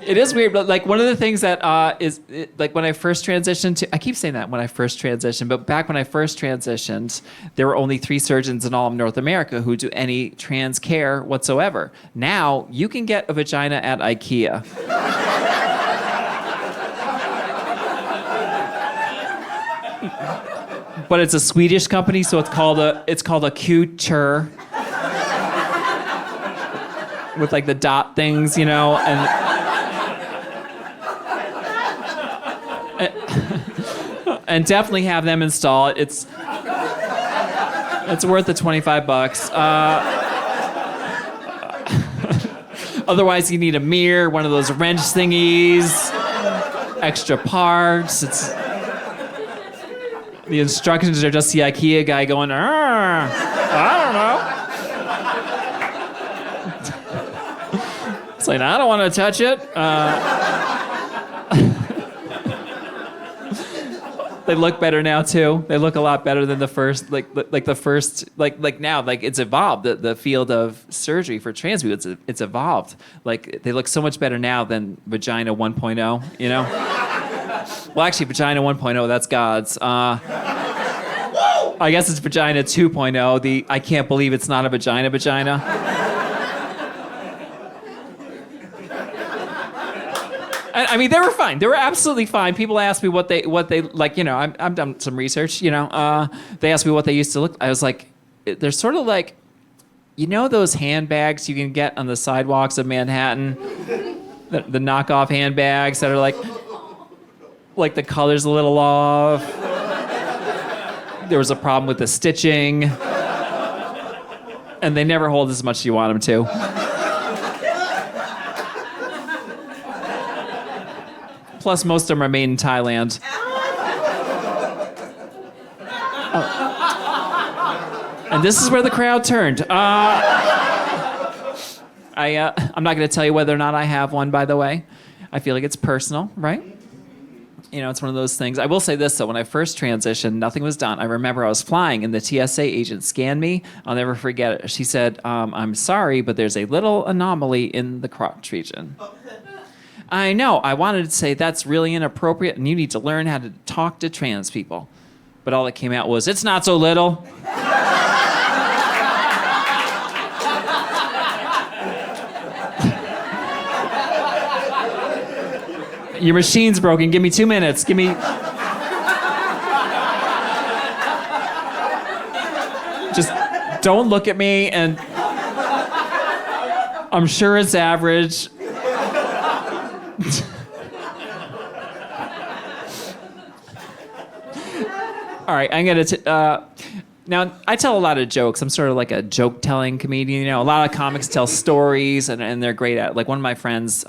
It is weird, but like one of the things that like when I first transitioned to, I keep saying that when I first transitioned, but back when I first transitioned, there were only 3 surgeons in all of North America who do any trans care whatsoever. Now you can get a vagina at IKEA. But it's a Swedish company, so it's called a Q-tur with like the dot things, you know, and definitely have them install it. It's worth the $25. Otherwise, you need a mirror, one of those wrench thingies, extra parts. The instructions are just the IKEA guy going, I don't know. It's like, I don't want to touch it. They look better now too. They look a lot better than the first, like now, like it's evolved. The field of surgery for trans people, it's evolved. Like they look so much better now than Vagina 1.0, you know? Well, actually, Vagina 1.0, that's God's. I guess it's Vagina 2.0, the I can't believe it's not a vagina. I mean, they were fine. They were absolutely fine. People asked me what they like. You know, I've done some research. You know, they asked me what they used to look. I was like, they're sort of like, you know, those handbags you can get on the sidewalks of Manhattan, the knockoff handbags that are like the color's a little off. There was a problem with the stitching, and they never hold as much as you want them to. Plus, most of them are made in Thailand. And this is where the crowd turned. I'm not going to tell you whether or not I have one, by the way. I feel like it's personal, right? You know, it's one of those things. I will say this, though. When I first transitioned, nothing was done. I remember I was flying, and the TSA agent scanned me. I'll never forget it. She said, I'm sorry, but there's a little anomaly in the crotch region. I know. I wanted to say that's really inappropriate and you need to learn how to talk to trans people. But all that came out was, it's not so little. Your machine's broken. Give me 2 minutes. Give me... Just don't look at me and... I'm sure it's average. All right, I'm gonna. Now I tell a lot of jokes. I'm sort of like a joke-telling comedian. You know, a lot of comics tell stories, and they're great at. Like one of my friends,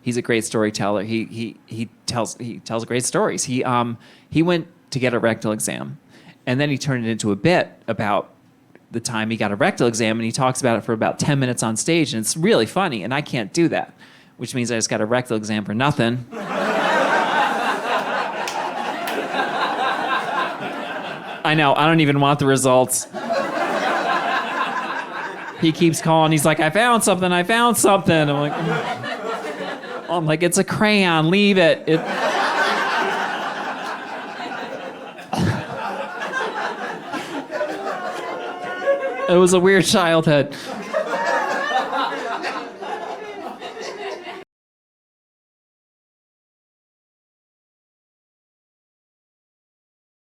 he's a great storyteller. He tells great stories. He went to get a rectal exam, and then he turned it into a bit about the time he got a rectal exam, and he talks about it for about 10 minutes on stage, and it's really funny. And I can't do that, which means I just got a rectal exam for nothing. I know, I don't even want the results. He keeps calling, he's like, I found something. I'm like, it's a crayon, leave it. It was a weird childhood.